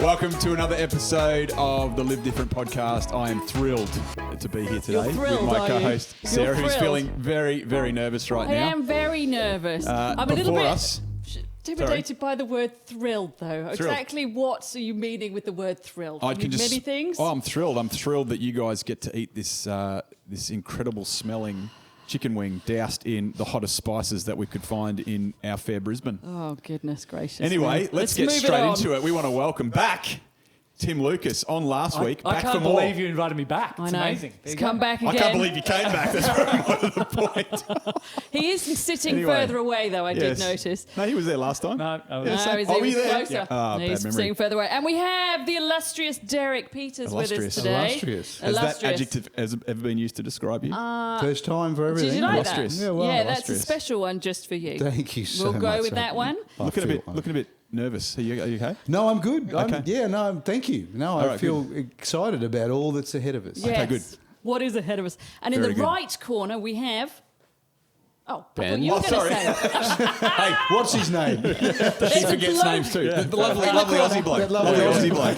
Welcome to another episode of the Live Different podcast. I am thrilled to be here today with my co-host Sarah, who's feeling very, very nervous right now. I am very nervous. I'm a little bit intimidated by the word thrilled, though. Thrilled. Exactly what are you meaning with the word thrilled? Many things? Oh, I'm thrilled. I'm thrilled that you guys get to eat this this incredible smelling chicken wing doused in the hottest spices that we could find in our fair Brisbane. Oh, goodness gracious. Anyway, let's get straight into it. We want to welcome back Tim Lucas on last week. I can't believe you invited me back. It's amazing. He's come back again. I can't believe you came back. That's very much the point. He is sitting further away, though, I did notice. No, he was there last time. No, he was closer. Yeah. He's sitting further away. And we have the illustrious Derek Peters with us today. Illustrious. Has that adjective ever been used to describe you? First time for everything. Did you like illustrious. that? Yeah, that's a special one just for you. Thank you so much. We'll go with that one. Looking a bit nervous. Are you okay? No, I'm good. Okay. Thank you. No, I feel excited about all that's ahead of us. Yes. Okay, good. What is ahead of us? And in the right corner, we have... Oh, Ben. You were going to say. Hey, what's his name? She forgets names too. The lovely Aussie bloke. Lovely Aussie bloke.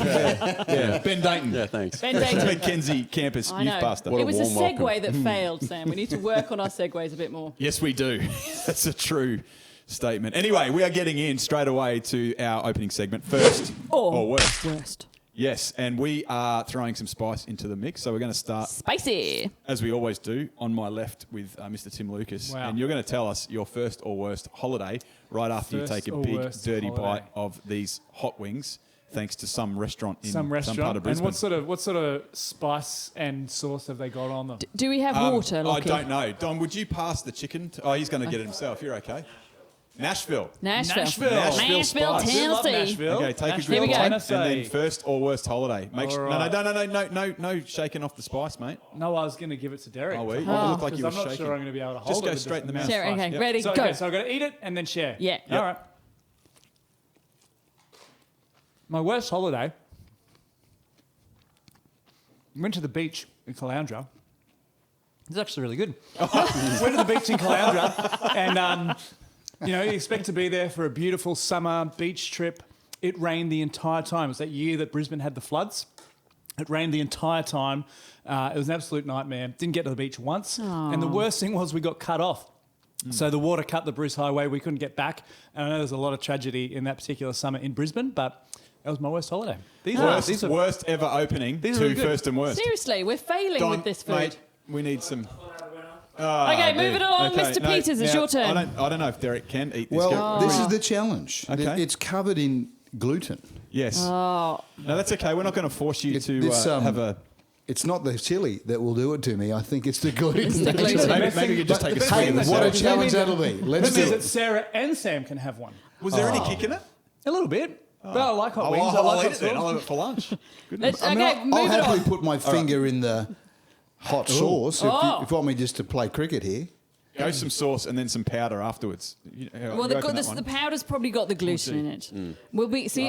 Yeah. Ben Dayton. Yeah, thanks. Ben Dayton. Mackenzie Campus Youth Pastor. It was a segue that failed, Sam. We need to work on our segues a bit more. Yes, we do. That's a true statement. Anyway, we are getting in straight away to our opening segment. First or worst. Yes, and we are throwing some spice into the mix. So we're going to start... Spicy. As we always do, on my left with Mr. Tim Lucas. Wow. And you're going to tell us your first or worst holiday right after you take a big, dirty bite of these hot wings, thanks to some restaurant in some part of Brisbane. And what sort of spice and sauce have they got on them? Do we have water, Lockie? I don't know. Don, would you pass the chicken? He's going to get it himself. You're okay. Nashville, Tennessee. Okay, take a good bite, and then first or worst holiday. No, shaking off the spice, mate. No, I was going to give it to Derek. Oh, you look like you were I'm not shaking. sure I'm going to be able to hold it. Just go straight in the mouth. Sarah, okay, ready, go. Okay, so I've got to eat it and then share. Yeah. All right. My worst holiday. Went to the beach in Caloundra. It's actually really good. Went to the beach in Caloundra and... you expect to be there for a beautiful summer beach trip. It rained the entire time. It was that year that Brisbane had the floods. It rained the entire time. It was an absolute nightmare. Didn't get to the beach once. Aww. And the worst thing was we got cut off. So the water cut the Bruce Highway. We couldn't get back. And I know there's a lot of tragedy in that particular summer in Brisbane, but that was my worst holiday. These are worst ever opening to first and worst. Seriously, we're failing with this food. Mate, we need some... Okay, move it along, Mr. Peters. It's your turn. I don't know if Derek can eat this. Well, this is the challenge. Okay. It's covered in gluten. Yes. Oh. No, that's okay. We're not going to force you to have a... It's not the chili that will do it to me. I think it's the gluten. It's the gluten. Maybe you just take a swing. What a challenge that'll be. Let's do it. That means that Sarah and Sam can have one. Was there any kick in it? A little bit. But I like hot wings. I'll eat it then. I'll have it for lunch. I'll happily put my finger in the hot sauce if you want me just to play cricket here. Go some sauce and then some powder afterwards. Well, the powder's probably got the gluten in it.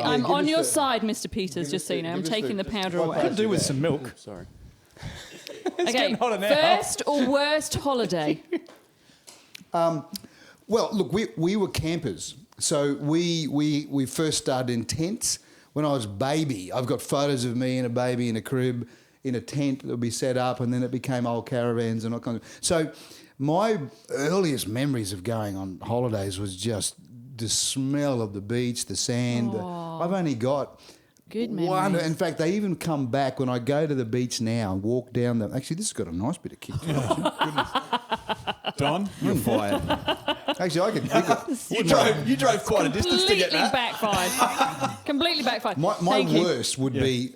I'm on your side, Mr. Peters, just so you know. I'm taking the powder away. Could do with some milk. Sorry. Okay, first or worst holiday? Well, look, we were campers. So we first started in tents. When I was a baby, I've got photos of me and a baby in a crib in a tent that would be set up, and then it became old caravans and all kinds of... So my earliest memories of going on holidays was just the smell of the beach, the sand. I've only got good memories. In fact, they even come back when I go to the beach now and walk down the... Actually, this has got a nice bit of kick to it. Don, you're fired. Actually, You drove quite a distance to get that. Completely backfired. My worst would be...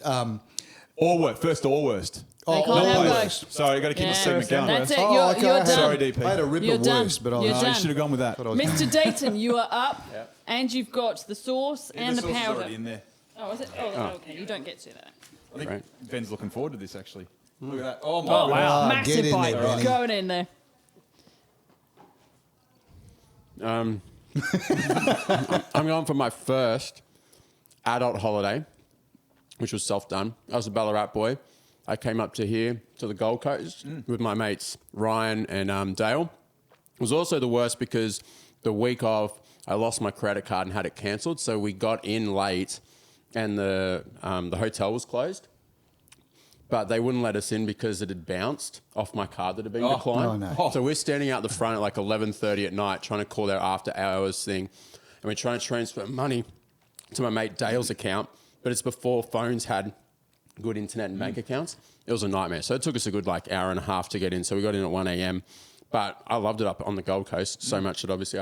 First or worst. They can't have worst. Sorry, you've got to keep the segment going. That's it. You're done. Sorry, DP. I had a ripper worst, but you should have gone with that. Mr. Dayton, you are up, and you've got the sauce and the powder. The sauce is already in there. Oh, is it? Oh, okay. You don't get to that. I think Ben's looking forward to this, actually. Look at that. Oh, my God. wow. Massive bite. There, going in there. I'm going for my first adult holiday, which was self-done. I was a Ballarat boy. I came up to here, to the Gold Coast, with my mates Ryan and Dale. It was also the worst because the week of, I lost my credit card and had it cancelled. So we got in late and the hotel was closed. But they wouldn't let us in because it had bounced off my card that had been declined. Oh, no. So we're standing out the front at like 11:30 at night trying to call their after hours thing. And we're trying to transfer money to my mate Dale's account. But it's before phones had good internet and bank accounts. It was a nightmare. So it took us a good like hour and a half to get in. So we got in at 1 a.m. But I loved it up on the Gold Coast so much that obviously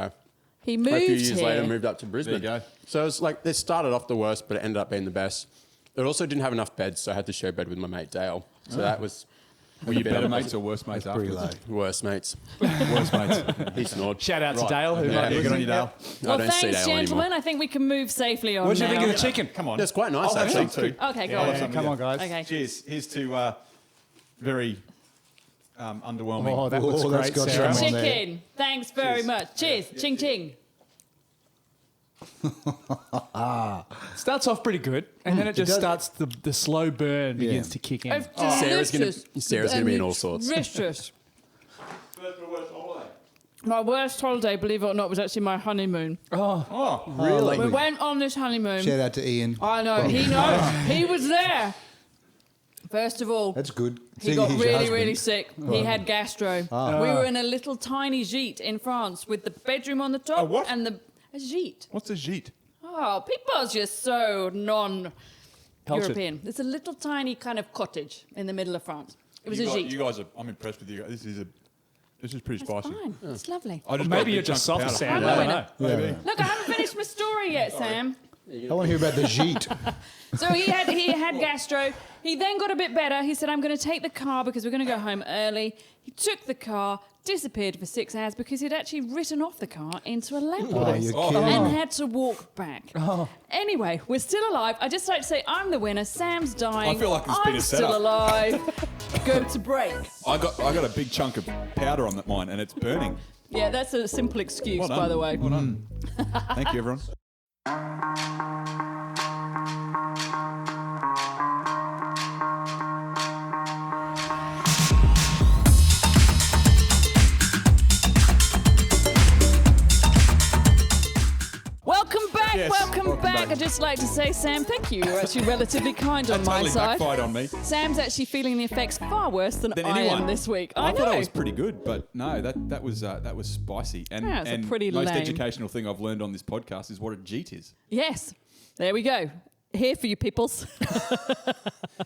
He moved a few years here. later moved up to Brisbane. There you go. So it was like, they started off the worst, but it ended up being the best. It also didn't have enough beds, so I had to share bed with my mate Dale. So that was... Were you better mates or worse mates Pretty afterwards? low. Worst mates. Worse mates. He snored. Shout out to Right. Dale. Who Yeah, might be good on you, listening. Dale. I Well, don't see thanks, Dale gentlemen. anymore. I think we can move safely on What do you now. think of the chicken? Come on. That's quite nice, I'll have actually. some too. Okay, go I'll have on. some Come to on, go. guys. Okay. Cheers. Here's to very underwhelming. Oh, that looks Oh, that's great, got Sarah. some on there. Chicken. Thanks very much. Cheers. Ching ching. Starts off pretty good, and then it just does. starts the slow burn begins Yeah. to kick in. It's Sarah's gonna- delicious. Sarah's gonna be in all sorts. Delicious. My worst holiday, believe it or not, was actually my honeymoon. Oh, Really? We went on this honeymoon. Shout out to Ian. I know, he knows. He was there. First of all, That's good. he Seeing got he's your really, husband. really sick. He had gastro. We were in a little tiny gîte in France with the bedroom on the top. A what? And a gîte. what's a gîte? Oh, people are just so non-European. It's a little tiny kind of cottage in the middle of France. It was a gîte. You guys are. I'm impressed with you. This is pretty It's spicy. fine. It's lovely. I just got a Maybe big you're just chunk of soft, powder. Sam. I don't know. Yeah. Look, I haven't finished my story yet, Sam. I want to hear about the gîte. So he had gastro. He then got a bit better. He said, I'm going to take the car because we're going to go home early. He took the car, disappeared for 6 hours because he'd actually written off the car into a Oh, lamppost you're Oh. kidding. and had to walk back. Anyway, we're still alive. I just like to say I'm the winner. Sam's dying. I feel like it's been I'm a still setup. alive. Go to break. I got a big chunk of powder on that mine, and it's burning. Yeah, that's a simple excuse, Well done. by the way. Well done. Thank you, everyone. Welcome back. Yes, Welcome welcome back. back. I'd just like to say, Sam, thank you. You're actually relatively kind on That my totally side. backfired on me. Sam's actually feeling the effects far worse than I anyone. am this week. I I thought know. I was pretty good, but no, that was spicy. And, Yeah, it's a and pretty most lame. educational thing I've learned on this podcast is what a jeet is. Yes. There we go. Here for you peoples.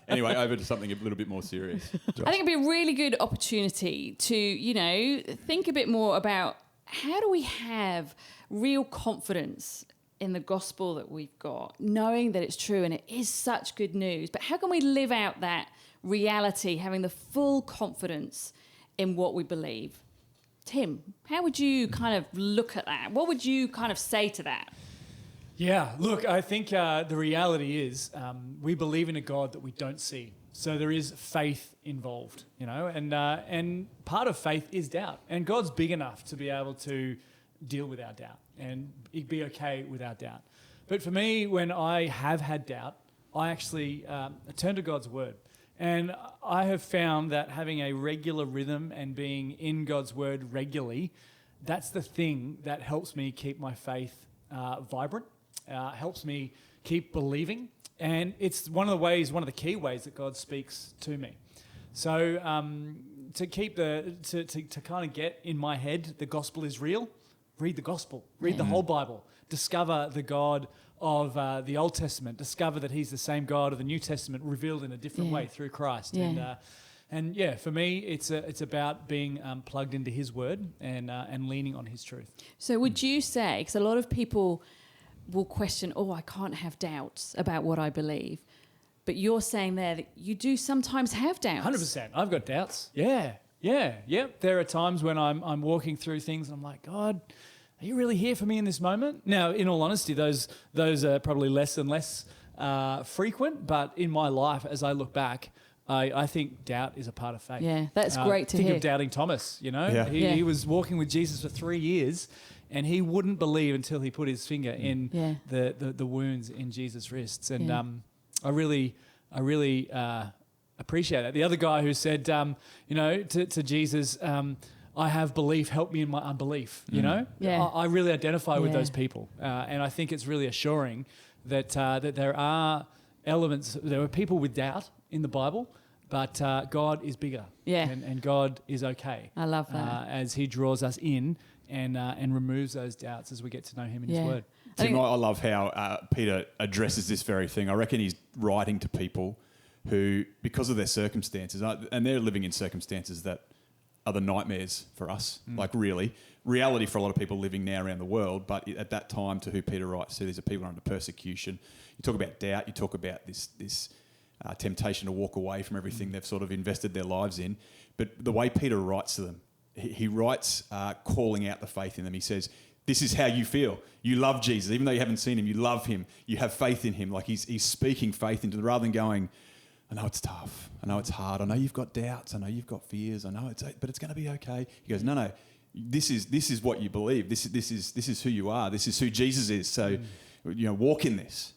Anyway, over to something a little bit more serious. I think it'd be a really good opportunity to, think a bit more about how do we have real confidence in the gospel that we've got, knowing that it's true and it is such good news. But how can we live out that reality, having the full confidence in what we believe? Tim, how would you kind of look at that? What would you kind of say to that? Yeah, look, I think the reality is we believe in a God that we don't see. So there is faith involved, and part of faith is doubt. And God's big enough to be able to deal with our doubt and be okay with our doubt. But for me, when I have had doubt, I actually turn to God's word. And I have found that having a regular rhythm and being in God's word regularly, that's the thing that helps me keep my faith vibrant, helps me keep believing. And it's one of the key ways that God speaks to me. So to kind of get in my head, the gospel is real. Read the gospel. Read the whole Bible. Discover the God of the Old Testament. Discover that He's the same God of the New Testament, revealed in a different way through Christ. Yeah. And for me, it's about being plugged into His Word and leaning on His truth. So would you say, because a lot of people will question, I can't have doubts about what I believe. But you're saying there that you do sometimes have doubts. 100%. I've got doubts. Yeah. There are times when I'm walking through things and I'm like, God, are you really here for me in this moment? Now, in all honesty, those are probably less and less frequent. But in my life, as I look back, I think doubt is a part of faith. Yeah, that's great to think hear. of doubting Thomas, Yeah. He was walking with Jesus for 3 years and he wouldn't believe until he put his finger in the wounds in Jesus' wrists. And I really appreciate that. The other guy who said, to Jesus, I have belief, help me in my unbelief, Yeah. I really identify with Yeah. those people. And I think it's really assuring that there are elements, there are people with doubt in the Bible, but God is bigger. Yeah. And God is okay. I love that. As he draws us in and removes those doubts as we get to know him in his word. Tim, I love how Peter addresses this very thing. I reckon he's writing to people who, because of their circumstances, and they're living in circumstances that are the nightmares for us, like really. Reality for a lot of people living now around the world, but at that time to who Peter writes to, these are people under persecution. You talk about doubt, you talk about this temptation to walk away from everything they've sort of invested their lives in. But the way Peter writes to them, he writes calling out the faith in them. He says, this is how you feel. You love Jesus. Even though you haven't seen him, you love him. You have faith in him. Like he's speaking faith into them rather than going, I know it's tough. I know it's hard. I know you've got doubts. I know you've got fears. I know but it's going to be okay. He goes, no. This is what you believe. This is who you are. This is who Jesus is. So, walk in this.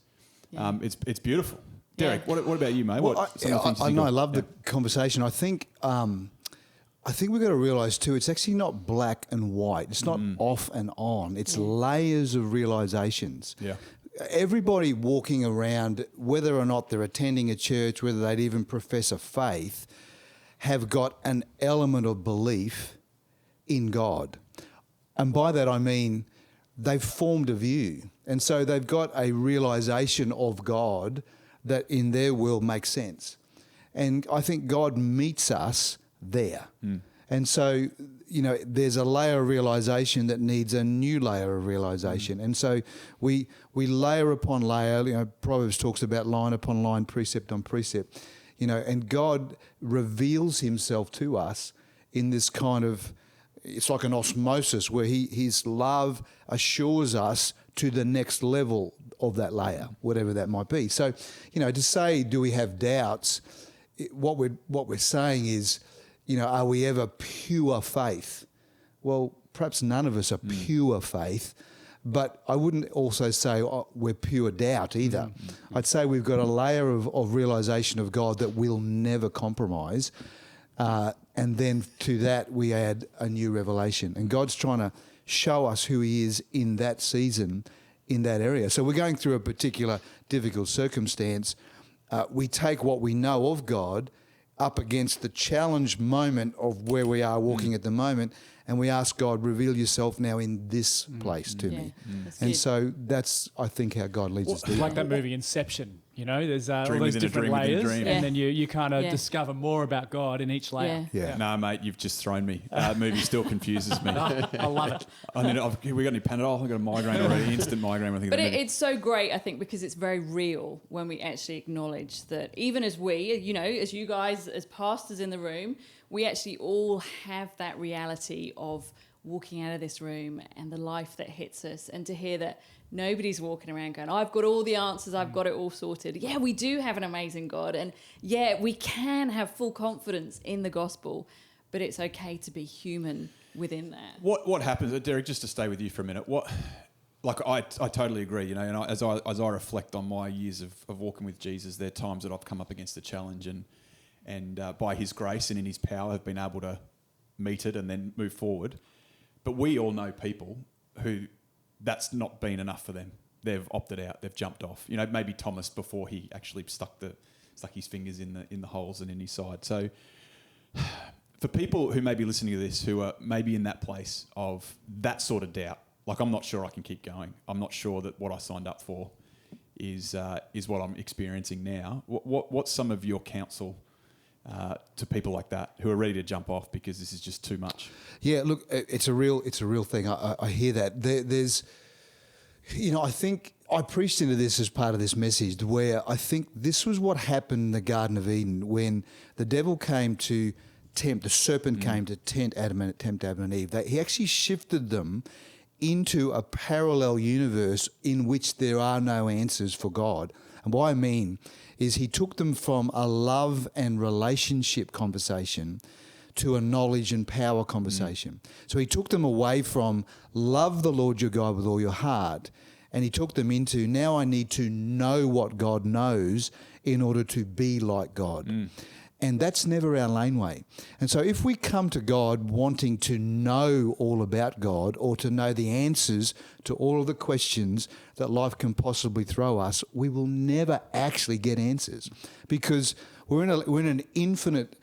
Yeah. It's beautiful. Derek, what about you, mate? Well, I love the conversation. I think we've got to realise too, it's actually not black and white. It's not off and on. It's layers of realisations. Yeah. Everybody walking around, whether or not they're attending a church, whether they'd even profess a faith, have got an element of belief in God. And by that I mean they've formed a view. And so they've got a realisation of God that in their world makes sense. And I think God meets us there. And so, there's a layer of realisation that needs a new layer of realisation. And so we layer upon layer. Proverbs talks about line upon line, precept on precept. And God reveals himself to us in this kind of, it's like an osmosis where his love assures us to the next level of that layer, whatever that might be. So, to say, do we have doubts? What we're saying is, are we ever pure faith? Well, perhaps none of us are pure faith, but I wouldn't also say we're pure doubt either. I'd say we've got a layer of realisation of God that we'll never compromise. And then to that we add a new revelation. And God's trying to show us who he is in that season, in that area. So we're going through a particular difficult circumstance. We take what we know of God up against the challenge moment of where we are walking at the moment, and we ask God, reveal yourself now in this place to me. And so that's, I think, how God leads us to like that movie Inception, there's all Dream those within a different dream within a layers, dream. and then you kind of discover more about God in each layer. Yeah. No, mate, you've just thrown me. Movie still confuses me. I love it. We got any Panadol? I've got a migraine already, instant migraine. I think. But it's so great, I think, because it's very real when we actually acknowledge that even as we, as you guys, as pastors in the room, we actually all have that reality of walking out of this room and the life that hits us, and to hear that nobody's walking around going, I've got all the answers, I've got it all sorted. Yeah, we do have an amazing God, and yeah, we can have full confidence in the gospel, but it's okay to be human within that. What happens, Derek, just to stay with you for a minute, I totally agree, and as I reflect on my years of walking with Jesus, there are times that I've come up against a challenge and by his grace and in his power have been able to meet it and then move forward. But we all know people who that's not been enough for them. They've opted out. They've jumped off. Maybe Thomas before he actually stuck his fingers in the holes and in his side. So for people who may be listening to this who are maybe in that place of that sort of doubt, like I'm not sure I can keep going. I'm not sure that what I signed up for is what I'm experiencing now. What's some of your counsel to people like that who are ready to jump off because this is just too much? Yeah, look, it's a real thing. I hear that. There's, I think I preached into this as part of this message, where I think this was what happened in the Garden of Eden when the devil came to tempt, the serpent came to tempt Adam and Eve. He actually shifted them into a parallel universe in which there are no answers for God. And what I mean is he took them from a love and relationship conversation to a knowledge and power conversation. So he took them away from love the Lord your God with all your heart, and he took them into, now I need to know what God knows in order to be like God. And that's never our laneway. And so if we come to God wanting to know all about God or to know the answers to all of the questions that life can possibly throw us, we will never actually get answers, because we're in an infinite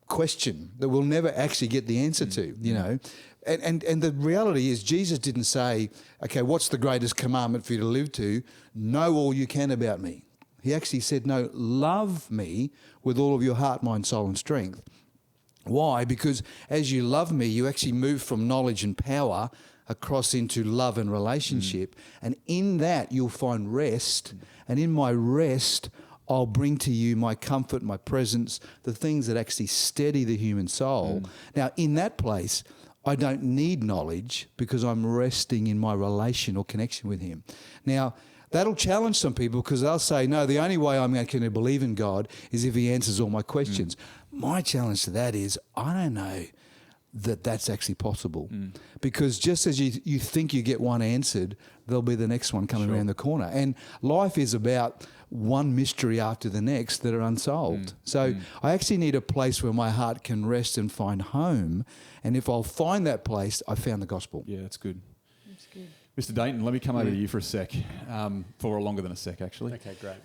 question that we'll never actually get the answer to, you know. And the reality is, Jesus didn't say, okay, what's the greatest commandment for you to live to? Know all you can about me. He actually said, no, love me with all of your heart, mind, soul and strength. Why? Because as you love me, you actually move from knowledge and power across into love and relationship. And in that, you'll find rest. And in my rest, I'll bring to you my comfort, my presence, the things that actually steady the human soul. Now, in that place, I don't need knowledge because I'm resting in my relational connection with him. Now, that'll challenge some people because they'll say, no, the only way I'm going to believe in God is if he answers all my questions. My challenge to that is, I don't know that that's actually possible. Because just as you think you get one answered, there'll be the next one coming around the corner. And life is about one mystery after the next that are unsolved. So I actually need a place where my heart can rest and find home. And if I'll find that place, I found the gospel. Yeah, that's good. That's good. Mr. Dayton, let me come over to you for a sec, for longer than a sec, actually. Okay, great.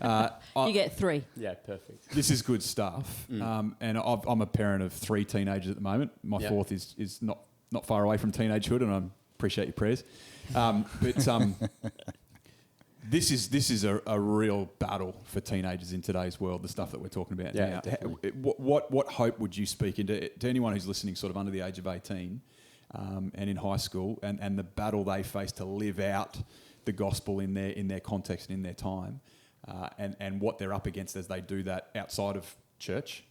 You get 3. Yeah, perfect. This is good stuff. And I'm a parent of 3 teenagers at the moment. My fourth is not far away from teenagehood, and I appreciate your prayers. This is a real battle for teenagers in today's world, the stuff that we're talking about now. Definitely. What hope would you speak into to anyone who's listening sort of under the age of 18 and in high school, and the battle they face to live out the gospel in their context and in their time, and what they're up against as they do that outside of church?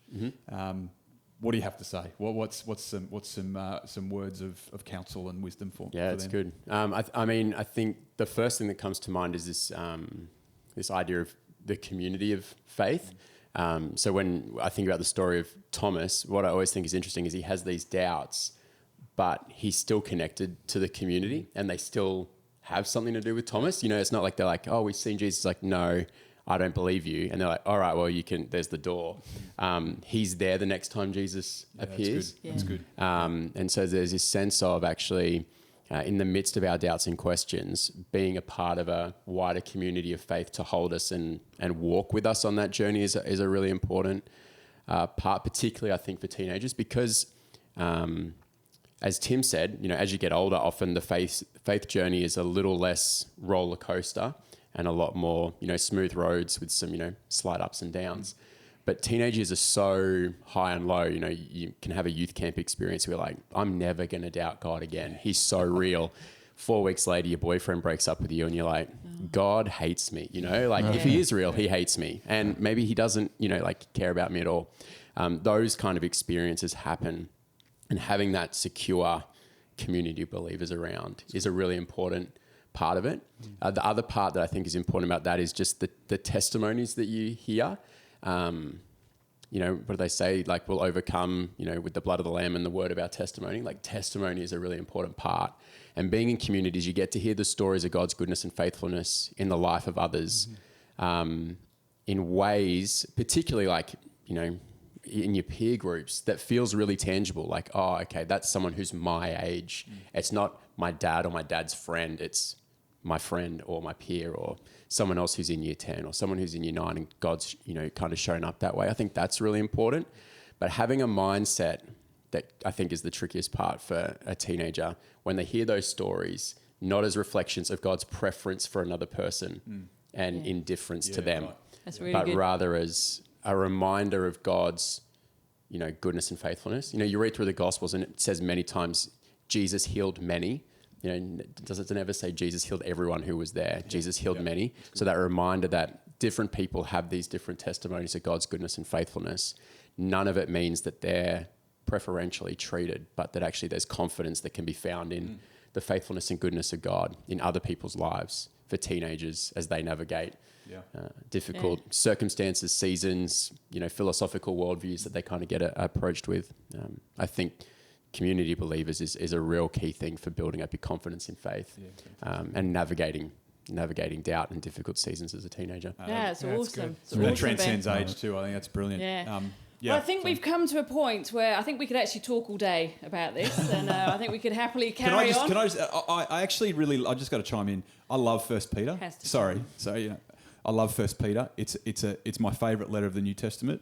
What do you have to say? What's some words of counsel and wisdom for? Yeah, for it's them? good. I mean, I think the first thing that comes to mind is this idea of the community of faith. So when I think about the story of Thomas, what I always think is interesting is he has these doubts, but he's still connected to the community, and they still have something to do with Thomas. You know, it's not like they're like, oh, we've seen Jesus. Like, no, I don't believe you. And they're like, all right, well, you can, there's the door. He's there the next time Jesus appears. That's good. And so there's this sense of actually, in the midst of our doubts and questions, being a part of a wider community of faith to hold us and walk with us on that journey is a really important part, particularly I think for teenagers, because as Tim said, you know, as you get older, often the faith journey is a little less roller coaster and a lot more, you know, smooth roads with some, you know, slight ups and downs. But teenagers are so high and low. You know, you can have a youth camp experience where like, I'm never going to doubt God again. He's so real. 4 weeks later, your boyfriend breaks up with you and you're like, God hates me. You know, like if he is real, he hates me. And maybe he doesn't, you know, like care about me at all. Those kind of experiences happen. And having that secure community of believers around is a really important part of it. The other part that I think is important about that is just the testimonies that you hear. You know, what do they say? Like, we'll overcome, you know, with the blood of the Lamb and the word of our testimony. Like, testimony is a really important part. And being in communities, you get to hear the stories of God's goodness and faithfulness in the life of others, in ways, particularly like, you know, in your peer groups, that feels really tangible. Like, oh, okay, that's someone who's my age. It's not my dad or my dad's friend. It's my friend or my peer or someone else who's in year 10 or someone who's in year 9, and God's, you know, kind of shown up that way. I think that's really important. But having a mindset that I think is the trickiest part for a teenager, when they hear those stories, not as reflections of God's preference for another person and indifference to them, That's really but good. rather as a reminder of God's, you know, goodness and faithfulness. You know, you read through the Gospels and it says many times Jesus healed many. You know, does it never say Jesus healed everyone who was there? Jesus healed many. So that reminder that different people have these different testimonies of God's goodness and faithfulness. None of it means that they're preferentially treated, but that actually there's confidence that can be found in the faithfulness and goodness of God in other people's lives for teenagers as they navigate difficult circumstances, seasons, you know, philosophical worldviews that they kind of get approached with. I think community believers is a real key thing for building up your confidence in faith and navigating doubt and difficult seasons as a teenager. Yeah, it's awesome. It's That awesome, transcends Ben. age too. I think that's brilliant. Yeah. Yeah. Well, I think we've come to a point where I think we could actually talk all day about this, and I think we could happily carry on. I actually really, I just got to chime in. I love 1 Peter. Sorry. So, I love 1 Peter. It's my favourite letter of the New Testament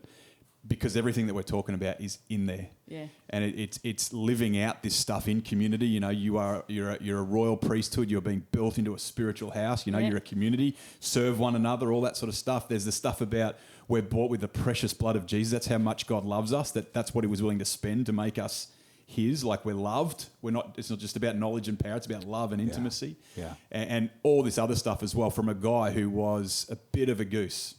because everything that we're talking about is in there. Yeah. And it's living out this stuff in community. You're a royal priesthood. You're being built into a spiritual house. You're a community. Serve one another. All that sort of stuff. There's the stuff about we're bought with the precious blood of Jesus. That's how much God loves us. That's what He was willing to spend to make us His. Like we're loved. It's not just about knowledge and power. It's about love and intimacy. Yeah. And all this other stuff as well from a guy who was a bit of a goose,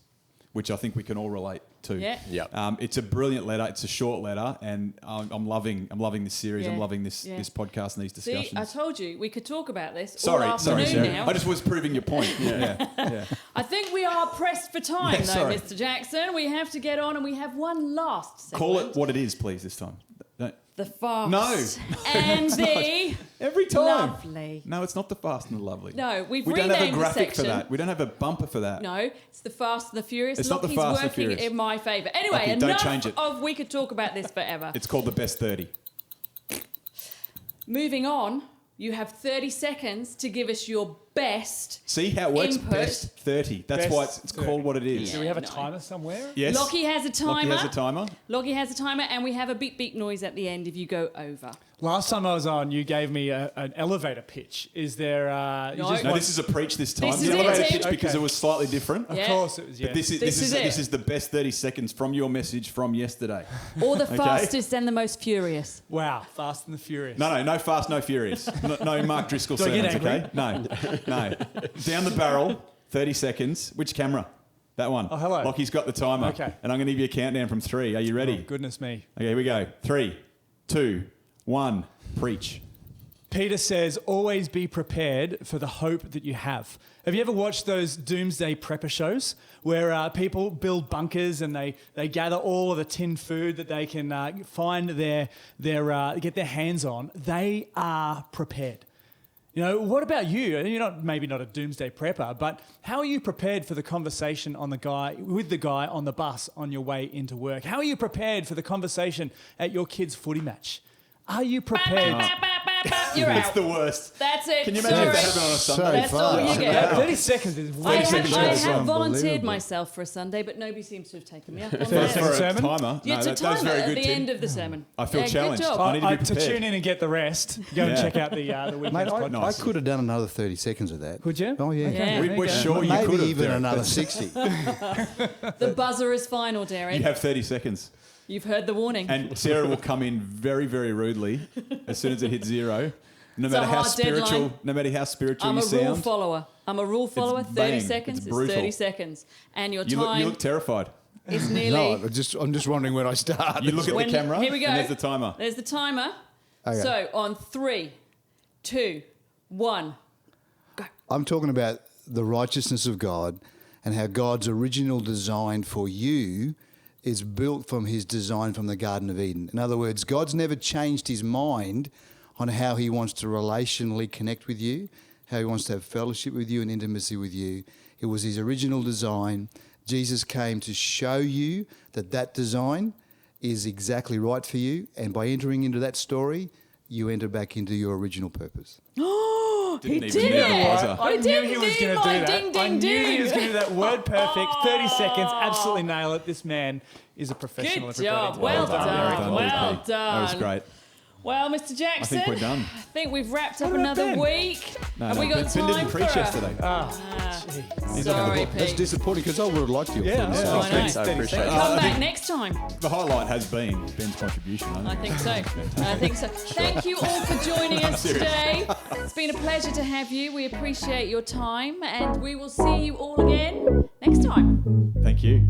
which I think we can all relate to. Yeah. Yeah. It's a brilliant letter. It's a short letter, and I'm loving this series. Yeah. I'm loving this Yeah. this podcast and these discussions. See, I told you we could talk about this Sorry, all afternoon Sarah. now. I just was proving your point. Yeah. I think we are pressed for time, Yeah, though, sorry. Mr. Jackson. We have to get on, and we have one last segment. Call it what it is, please, this time. Don't- The fast. No. And the Every time. lovely. No, it's not the fast and the lovely. No, we've We don't have a renamed the graphic for section. that. We don't have a bumper for that. No, it's the Fast and the Furious. It's not the Lockie's Fast and working Furious. in my favour. Anyway, Lockie, don't enough change it. of we could talk about this forever. It's called the best 30. Moving on, you have 30 seconds to give us your best. See how it works? Input. Best 30. That's Best why it's 30. called what it is. Do we have a no. timer somewhere? Yes. Lockie has a timer. Lockie has a timer. Lockie has a timer, and we have a beep beep noise at the end if you go over. Last time I was on, you gave me an elevator pitch. Is there... you No. just No, want- this is a preach this time. This the is it, elevator Tim. pitch because Okay. it was slightly different. Of Yeah. course it was, yeah. But this This is it. is the best 30 seconds from your message from yesterday. Or the Okay. fastest and the most furious. Wow, Fast and the Furious. No fast, no furious. No Mark Driscoll Do I get sermons, okay? No. Down the barrel, 30 seconds. Which camera? That one. Oh, hello. Lockie's got the timer. Okay. And I'm going to give you a countdown from 3. Are you ready? Oh, goodness me. Okay, here we go. 3, 2, 1. Preach. Peter says, always be prepared for the hope that you have. Have you ever watched those doomsday prepper shows where people build bunkers and they gather all of the tinned food that they can find get their hands on? They are prepared. What about you? You're maybe not a doomsday prepper, but how are you prepared for the conversation with the guy on the bus on your way into work? How are you prepared for the conversation at your kid's footy match? Are you prepared? You're It's out. the worst. That's it. Can you imagine if that happened on a So Sunday? That's all you get. 30 seconds is way I too seconds have, I is have volunteered unbelievable. myself for a Sunday, but nobody seems to have taken me up on For that. Second a sermon? timer. Yeah, No, it's a that was timer very at good, the Tim. end of the sermon. I feel good challenged. job. I need to be To prepared. tune in and get the rest, go and Yeah. check out the weekend's Mate, podcast. I could have done another 30 seconds of that. Could you? Oh, yeah. Yeah. We're sure you Maybe could have. even Derek, another but 60. The buzzer is final, Derek. You have 30 seconds. You've heard the warning. And Sarah will come in very, very rudely as soon as it hits 0. No It's a matter how hard spiritual, deadline. no matter how spiritual I'm you a rule sound, follower. 30 bang. seconds It's is brutal. 30 seconds. And your you time look terrified. is nearly... No, I'm just wondering when I start. You look at When- the camera. here we go. And there's the timer. There's the timer. Okay. So on 3, 2, 1. I'm talking about the righteousness of God and how God's original design for you is built from his design from the Garden of Eden. In other words, God's never changed his mind on how he wants to relationally connect with you, how he wants to have fellowship with you and intimacy with you. It was his original design. Jesus came to show you that design is exactly right for you. And by entering into that story, you enter back into your original purpose. He even did need a it! buzzer. I knew ding, he was ding, going to my do that. ding, ding, I knew ding. he was going to do that. Word perfect. 30 seconds. Absolutely nail it. This man is a professional. Good job. everybody. Well done, done. Well DP. That was done. great. Well, Mr. Jackson, I think we're done. I think we've wrapped up What about another Ben? week. No, Have no, we got Ben time didn't for preach a- yesterday. Sorry, That's Pete. disappointing because I would have liked you. Yeah, I know. Thanks, I appreciate it. Come back next time. The highlight has been Ben's contribution. I think so. Thank you all for joining us today. It's been a pleasure to have you. We appreciate your time, and we will see you all again next time. Thank you.